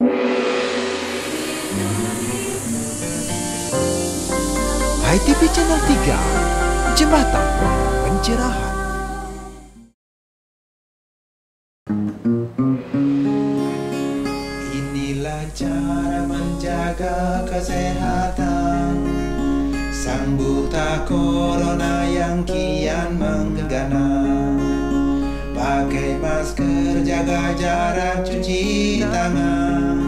HiTV Channel 3, Jembatan Pencerahan. Inilah cara menjaga kesehatan sang buta corona yang kian menggana. Pakai masker, jaga jarak, cuci tangan,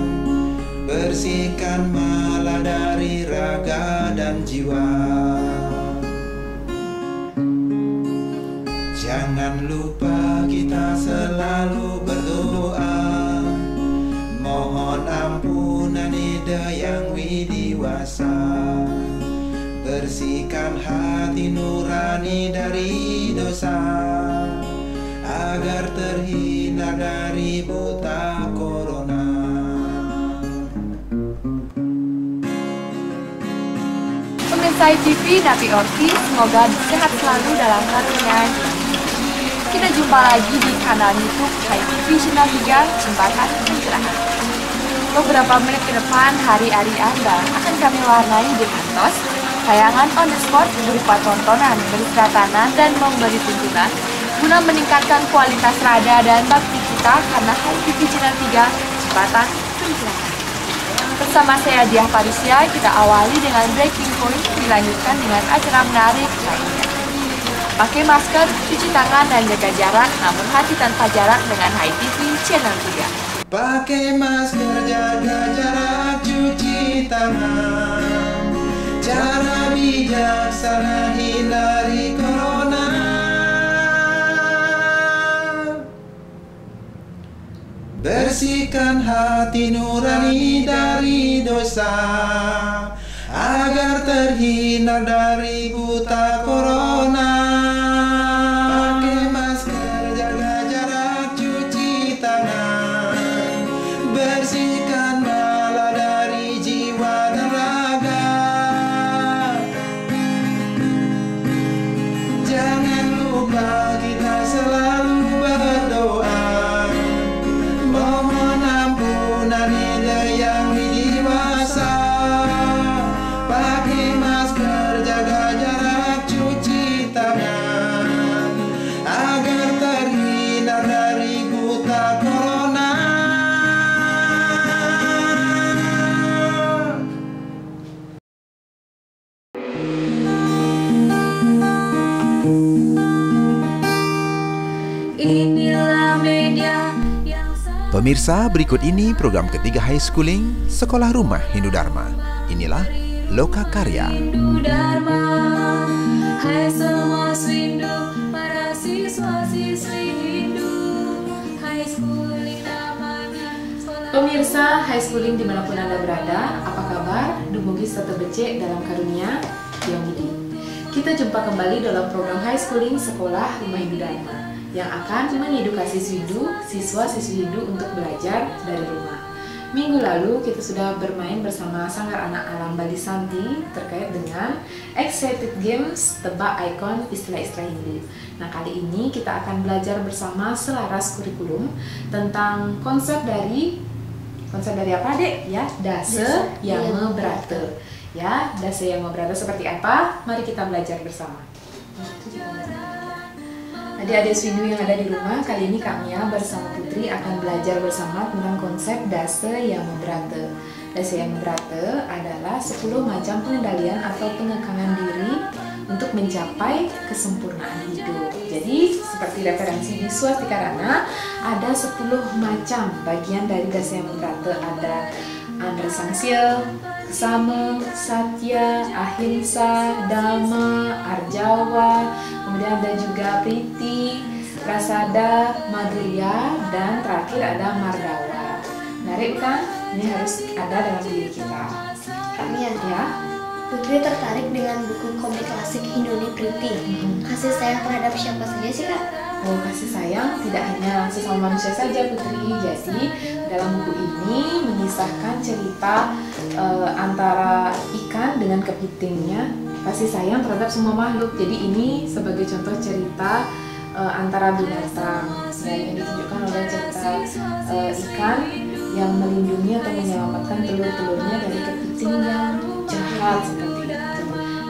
bersihkan mala dari raga dan jiwa. Jangan lupa kita selalu berdoa, mohon ampunan ida yang widiwasa. Bersihkan hati nurani dari dosa, agar terhindar dari buta corona. Pemirsa HiTV, Nabi Orti, semoga sehat selalu dalam karunia. Kita jumpa lagi di kanal YouTube HiTV Channel 3, Jembatan Pencerahan. Beberapa menit ke depan, hari-hari Anda akan kami warnai dengan tos, tayangan on the spot berupa tontonan, beristirahat dan memberi tuntunan guna meningkatkan kualitas rada dan bakti kita karena HiTV Channel 3, Jembatan Pencerahan. Bersama saya Diah Parisya, kita awali dengan breaking point, dilanjutkan dengan acara menarik lainnya. Pakai masker, cuci tangan, dan jaga jarak, namun hati tanpa jarak dengan HiTV Channel 3. Pakai masker, jaga jarak, cuci tangan, cara bijaksana hindari corona. Bersihkan hati nurani dari dosa, agar terhindar dari buta corona. Pakai masker, jaga jarak, cuci tangan, bersihkan mala dari jiwa dan raga. Jangan lupa kita selalu berdoa, mohon ampunan ida yang widiwasa. Pakai masker, jaga jarak, cuci tangan, agar terhindar dari buta corona. Inilah media yang Pemirsa, berikut ini program ketiga High Schooling Sekolah Rumah Hindu Dharma. Inilah Loka Karya. Dharma. Hai semua Hindu, para siswa-siswi Hindu, High Schooling namanya sekolah. Pemirsa High Schooling dimanapun Anda berada, apa kabar? Dumugi serta becek dalam karunia yang budi. Kita jumpa kembali dalam program High Schooling Sekolah Rumah Hindu Dharma yang akan mengedukasi siswa-siswi Hindu untuk belajar dari rumah. Minggu lalu kita sudah bermain bersama Sanggar Anak Alam Bali Santi terkait dengan Excited Games tebak ikon istilah-istilah Hindu. Nah, kali ini kita akan belajar bersama selaras kurikulum tentang konsep dari apa, Dek? Ya, Dasa Yama Brata. Ya, Dasa Yama Brata seperti apa? Mari kita belajar bersama. Adik-adik Swindu yang ada di rumah, kali ini Kak Mia bersama Putri akan belajar bersama tentang konsep Dasa Yama Brata. Dasa Yama Brata adalah 10 macam pengendalian atau pengekangan diri untuk mencapai kesempurnaan hidup. Jadi, seperti referensi di Swastikarana, ada 10 macam bagian dari Dasa Yama Brata. Ada Andra Sangsil, Kesama, Satya, Ahimsa, Dhamma, Arjawa, kemudian ada juga Priti, Prasada, Madhurya, dan terakhir ada Mardawa. Menarik kan? Ini harus ada dalam diri kita. Kami Ya. Putri tertarik dengan buku komik klasik Hinduni Priti. Kasih sayang terhadap siapa saja sih, Kak? Oh, kasih sayang tidak hanya sesama manusia saja, Putri. Jadi dalam buku ini mengisahkan cerita antara ikan dengan kepitingnya, kasih sayang terhadap semua makhluk. Jadi ini sebagai contoh cerita antara binatang yang ditunjukkan oleh cerita ikan yang melindungi atau menyelamatkan telur-telurnya dari kepiting yang jahat seperti itu.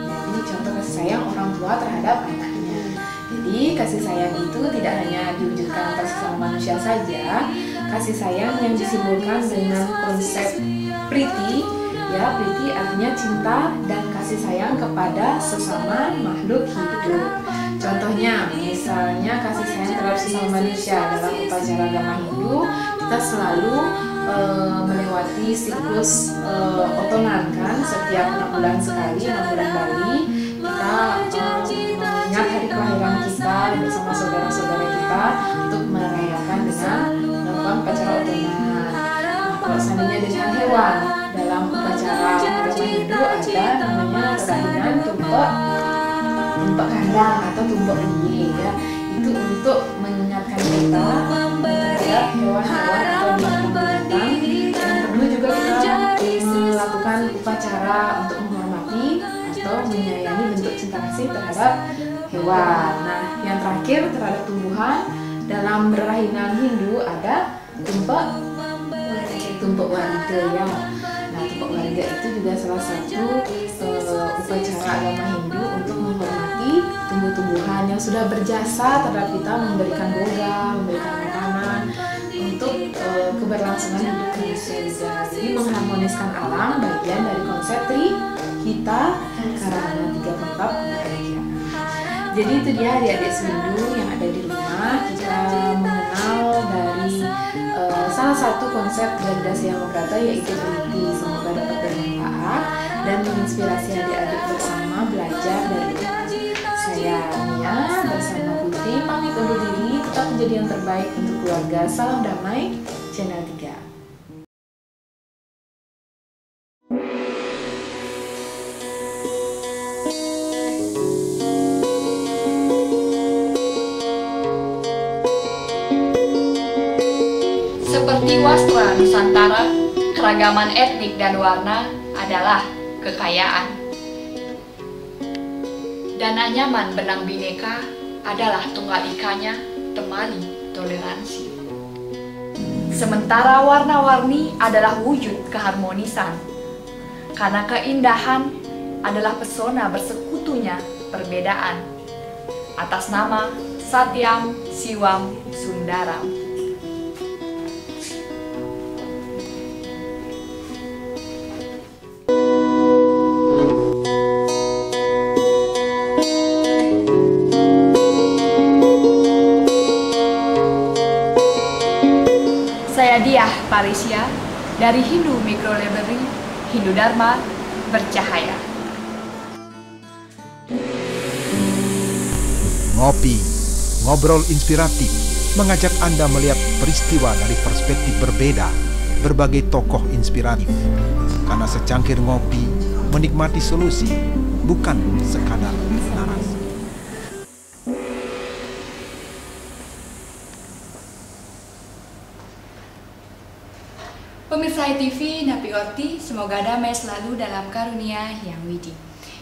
Jadi contoh kasih sayang orang tua terhadap anaknya. Jadi kasih sayang itu tidak hanya diwujudkan atas sesama manusia saja. Kasih sayang yang disimbolkan dengan konsep priti, ya priti artinya cinta dan kasih sayang kepada sesama makhluk hidup. Contohnya, misalnya kasih sayang terhadap sesama manusia dalam upacara agama Hindu, kita selalu melewati siklus otonan kan, setiap 6 bulan sekali, 6 bulan Bali, kita mengingat hari kelahiran kita bersama saudara-saudara kita untuk merayakan dengan melakukan upacara otonan. Kalau seandainya dengan hewan, dalam upacara agama Hindu ada namanya rahinan tumpek kandang atau tumpek liye, ya. Itu untuk mengingatkan kita terhadap hewan-hewan atau binatang yang perlu juga kita melakukan upacara untuk menghormati atau menyayangi bentuk cinta kasih terhadap hewan. Nah, yang terakhir terhadap tumbuhan dalam berahinan Hindu ada tumpek warga, ya. Nah, tumpek warga itu juga salah satu upacara agama Hindu untuk menghormati tumbuh-tumbuhan yang sudah berjasa terhadap kita, memberikan boga, memberikan makanan untuk keberlangsungan hidup manusia juga. Jadi mengharmoniskan alam bagian dari konsep kita karena 3 pelengkap kebahagiaan. Jadi itu dia adik-adik Swindu yang ada di rumah, kita mengenal dari salah satu konsep Garuda Siamograta yaitu priti. Semoga dapat bermanfaat dan menginspirasi adik-adik bersama belajar dari saya Mia bersama Putri pamit undur diri. Tetap menjadi yang terbaik untuk keluarga. Salam damai, Channel 3. Seperti wastra Nusantara, keragaman etnik dan warna adalah kekayaan. Dana nyaman benang bineka adalah tunggal ikanya temali toleransi. Sementara warna-warni adalah wujud keharmonisan. Karena keindahan adalah pesona bersekutunya perbedaan. Atas nama Satyam Siwam Sundaram. Saya Diah Parisya dari Hindu Micro Library, Hindu Dharma Bercahaya. Ngopi, ngobrol inspiratif, mengajak Anda melihat peristiwa dari perspektif berbeda, berbagai tokoh inspiratif. Karena secangkir ngopi, menikmati solusi, bukan sekadar narasi. Pemirsa ITV Napi Orti, semoga damai selalu dalam karunia yang widi.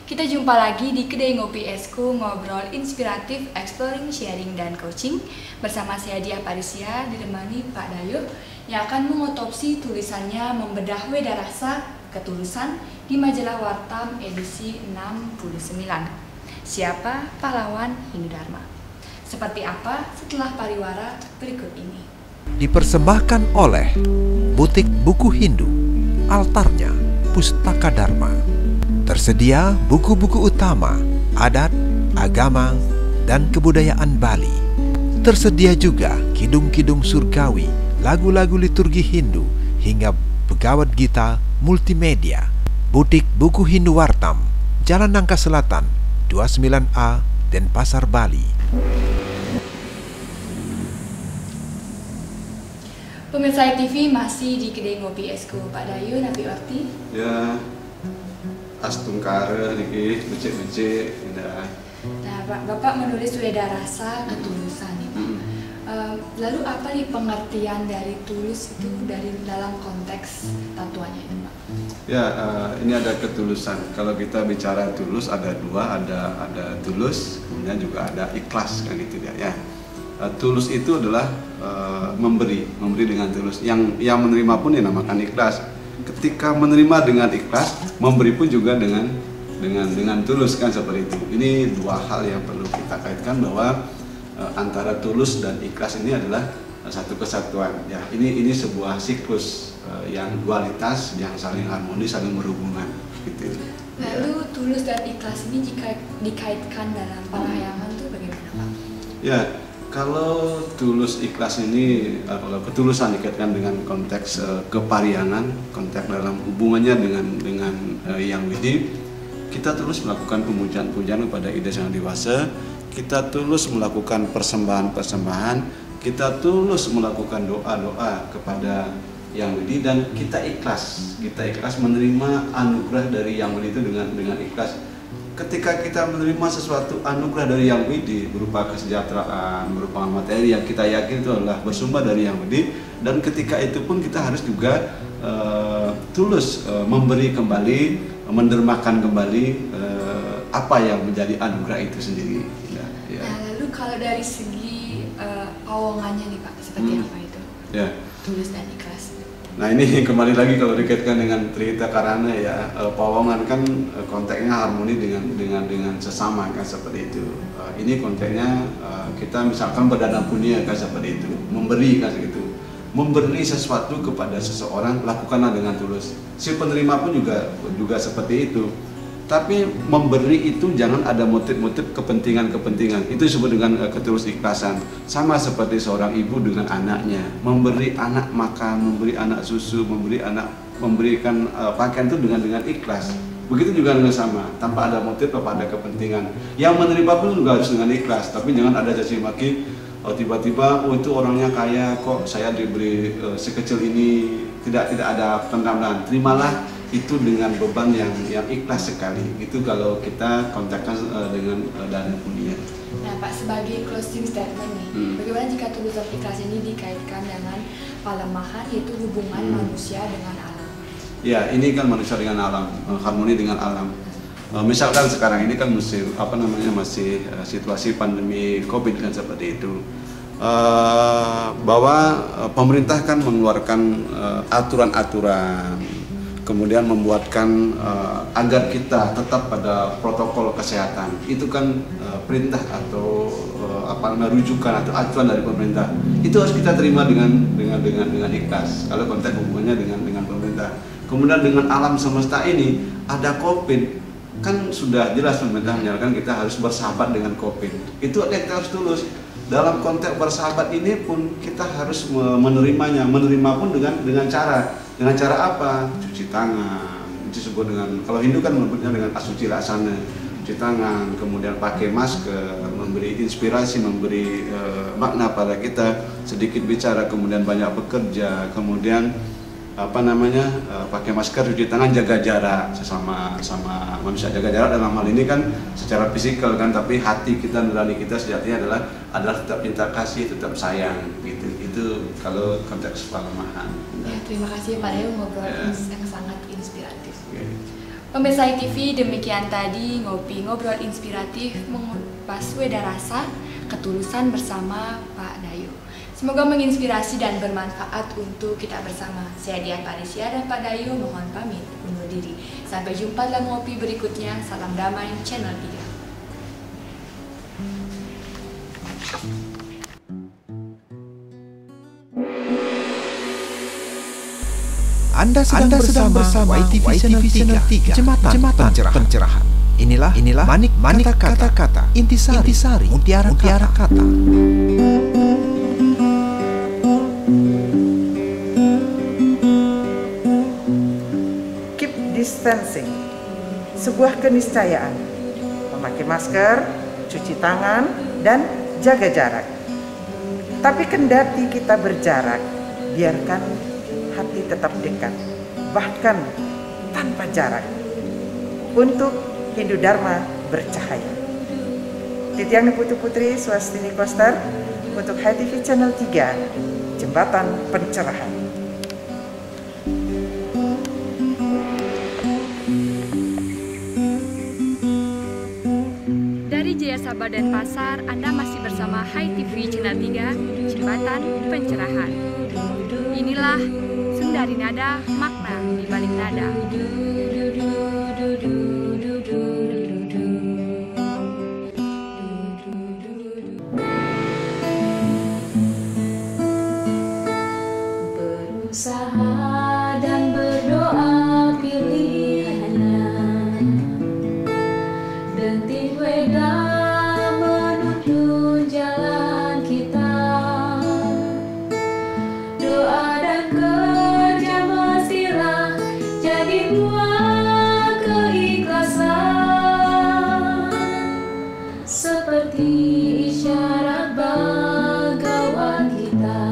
Kita jumpa lagi di Kedai Ngopi Esko, ngobrol inspiratif, exploring, sharing, dan coaching bersama saya Diah Parisya, ditemani Pak Dayuh yang akan mengotopsi tulisannya Membedah Weda Rasa Ketulusan di majalah Wartam edisi 69. Siapa pahlawan Hindu Dharma? Seperti apa setelah pariwara berikut ini? Dipersembahkan oleh Butik Buku Hindu, altarnya Pustaka Dharma. Tersedia buku-buku utama, adat, agama, dan kebudayaan Bali. Tersedia juga kidung-kidung surgawi, lagu-lagu liturgi Hindu, hingga Begawat Gita multimedia. Butik Buku Hindu Wartam, Jalan Nangka Selatan, 29A, Denpasar, Bali. Pemirsa ITV masih di Kedai Ngopi Esko, Pak Dayuh, Napi Orti. Ya, astungkara niki, becek-becek, indah. Nah, Bapak menulis Weda Rasa Ketulusan ini. Lalu apa nih pengertian dari tulus itu dari dalam konteks tatuannya ini, Pak? Ya, ini ada ketulusan. Kalau kita bicara tulus ada dua, ada tulus, kemudian juga ada ikhlas kan itu dia ya. tulus itu adalah memberi dengan tulus. Yang menerima pun dinamakan ikhlas. Ketika menerima dengan ikhlas, memberi pun juga dengan tulus kan seperti itu. Ini dua hal yang perlu kita kaitkan bahwa antara tulus dan ikhlas ini adalah satu kesatuan. Ya, ini sebuah siklus yang dualitas, yang saling harmonis, saling berhubungan. Gitu. Lalu tulus dan ikhlas ini jika dikaitkan dalam parahyangan itu bagaimana Pak? Ya, kalau tulus ikhlas ini, kalau ketulusan dikaitkan dengan konteks kepariangan, konteks dalam hubungannya dengan yang widi, kita tulus melakukan pemujaan-pujaan kepada ide yang dewasa, kita tulus melakukan persembahan-persembahan, kita tulus melakukan doa-doa kepada yang widi, dan kita ikhlas menerima anugerah dari yang widi itu dengan ikhlas. Ketika kita menerima sesuatu anugerah dari yang widi berupa kesejahteraan, berupa materi yang kita yakin itu adalah bersumber dari yang widi, dan ketika itu pun kita harus juga tulus memberi kembali, mendermakan kembali apa yang menjadi anugerah itu sendiri. Ya. Nah, lalu kalau dari segi pawongannya nih Pak, seperti apa itu? Ya. Tulus dan ikhlas. Nah, ini kembali lagi kalau dikaitkan dengan Trihita Karana ya, pawongan kan konteksnya harmoni dengan sesama kan seperti itu. Ini konteksnya kita misalkan berdana punya kan seperti itu, memberi kan segitu. Memberi sesuatu kepada seseorang, lakukanlah dengan tulus. Si penerima pun juga seperti itu. Tapi memberi itu jangan ada motif-motif kepentingan-kepentingan. Itu disebut dengan ketulus ikhlasan. Sama seperti seorang ibu dengan anaknya, memberi anak makan, memberi anak susu, memberikan pakaian itu dengan ikhlas. Begitu juga dengan sama, tanpa ada motif kepada kepentingan. Yang menerima pun juga harus dengan ikhlas. Tapi jangan ada caci maki. Tiba-tiba, itu orangnya kaya, kok saya diberi sekecil ini, tidak ada pendapatan. Terimalah itu dengan beban yang ikhlas sekali. Itu kalau kita kontakkan dengan dana punya. Nah Pak, sebagai closing statement nih, bagaimana jika tulus dan ikhlas ini dikaitkan dengan palemahan, yaitu hubungan manusia dengan alam? Ya, ini kan manusia dengan alam, harmoni dengan alam. Misalkan sekarang ini kan masih situasi pandemi COVID kan seperti itu. Bahwa pemerintah kan mengeluarkan aturan-aturan, kemudian membuatkan agar kita tetap pada protokol kesehatan. Itu kan perintah atau rujukan atau acuan dari pemerintah. Itu harus kita terima dengan ikhlas. Kalau konteks hubungannya dengan pemerintah. Kemudian dengan alam semesta ini ada COVID, kan sudah jelas pemerintah menyatakan kita harus bersahabat dengan COVID. Itu kita harus tulus. Dalam konteks bersahabat ini pun kita harus menerimanya. Menerima pun dengan cara apa? Cuci tangan. Itu disebut dengan, kalau Hindu kan menyebutnya dengan asuci lasana. Cuci tangan, kemudian pakai masker, memberi inspirasi, memberi makna pada kita, sedikit bicara, kemudian banyak bekerja, kemudian pakai masker, cuci tangan, jaga jarak sesama manusia. Jaga jarak dalam hal ini kan secara fisikal kan, tapi hati kita, nurani kita sejatinya adalah tetap cinta kasih, tetap sayang gitu. Itu kalau konteks palemahan. Ya, terima kasih Pak Dayu, ngobrol yang sangat inspiratif. Pemirsa ITV, demikian tadi ngobrol inspiratif mengupas weda rasa ketulusan bersama Pak Dayu. Semoga menginspirasi dan bermanfaat untuk kita bersama. Saya Dian Parisya dan Pak Dayu mohon pamit undur diri. Sampai jumpa dalam ngopi berikutnya. Salam damai, Channel 3. Anda sedang bersama YTV Channel 3, Jembatan Pencerahan. Inilah manik kata-kata, intisari, mutiara kata. Distancing, sebuah keniscayaan, memakai masker, cuci tangan, dan jaga jarak. Tapi kendati kita berjarak, biarkan hati tetap dekat, bahkan tanpa jarak. Untuk Hindu Dharma bercahaya. Titiang Putu Putri Swastini Koster untuk HTV Channel 3, Jembatan Pencerahan. Sahabat Denpasar, Anda masih bersama Hai TV Channel 3, Jembatan Pencerahan. Inilah Sundari Nada, makna di balik nada. Berusaha dan berdoa pilihannya, detik weda menuntun jalan kita. Doa dan kerja mestilah jadi buah keikhlasan, seperti isyarat bagawan kita.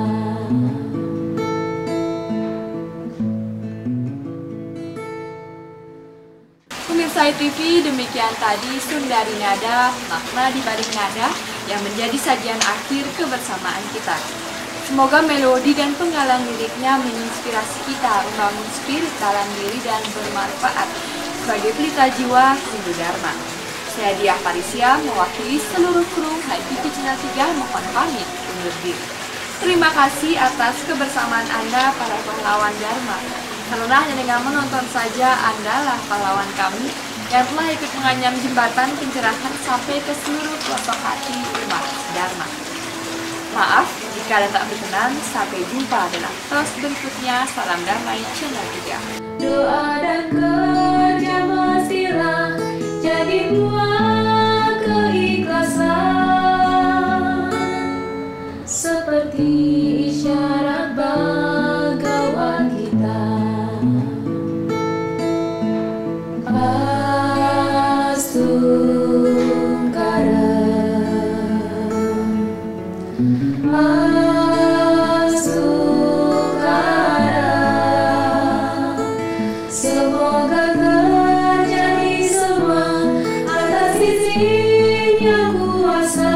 Pemirsa TV, demikian tadi Sundari Nada, makna di balik nada yang menjadi sajian akhir kebersamaan kita. Semoga melodi dan penggalan liriknya menginspirasi kita membangun spirit dalam diri dan bermanfaat sebagai pelita jiwa Hindu Dharma. Saya Diah Parisia mewakili seluruh kru Hai TV Channel 3 mohon pamit undur diri. Terima kasih atas kebersamaan Anda para pahlawan Dharma. Karena hanya dengan menonton saja Anda lah pahlawan kami yang telah ikut menganyam jembatan pencerahan sampai ke seluruh pelosok hati umat Dharma. Maaf jika ada tak berkenan, sampai jumpa dalam tos berikutnya. Salam damai Channel 3. Doa dan kerja mestilah jadi buah keikhlasan, seperti isyarat bagawan kita. Semoga terjadi semua atas izin yang kuasa.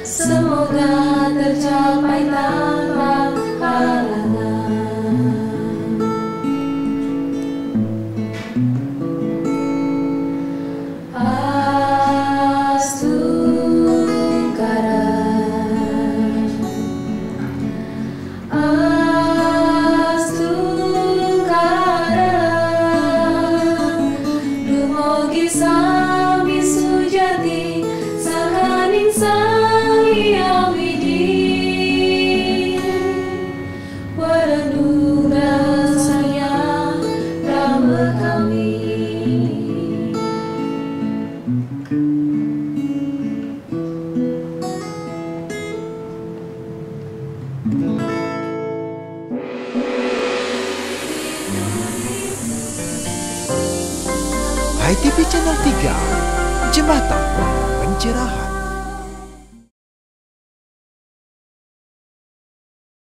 Semoga tercapai tanpa halangan. Sami sujati sakaning sang hyang widi, waranura sayang Rama kami. Hai TV Channel 3, Jembatan Pencerahan.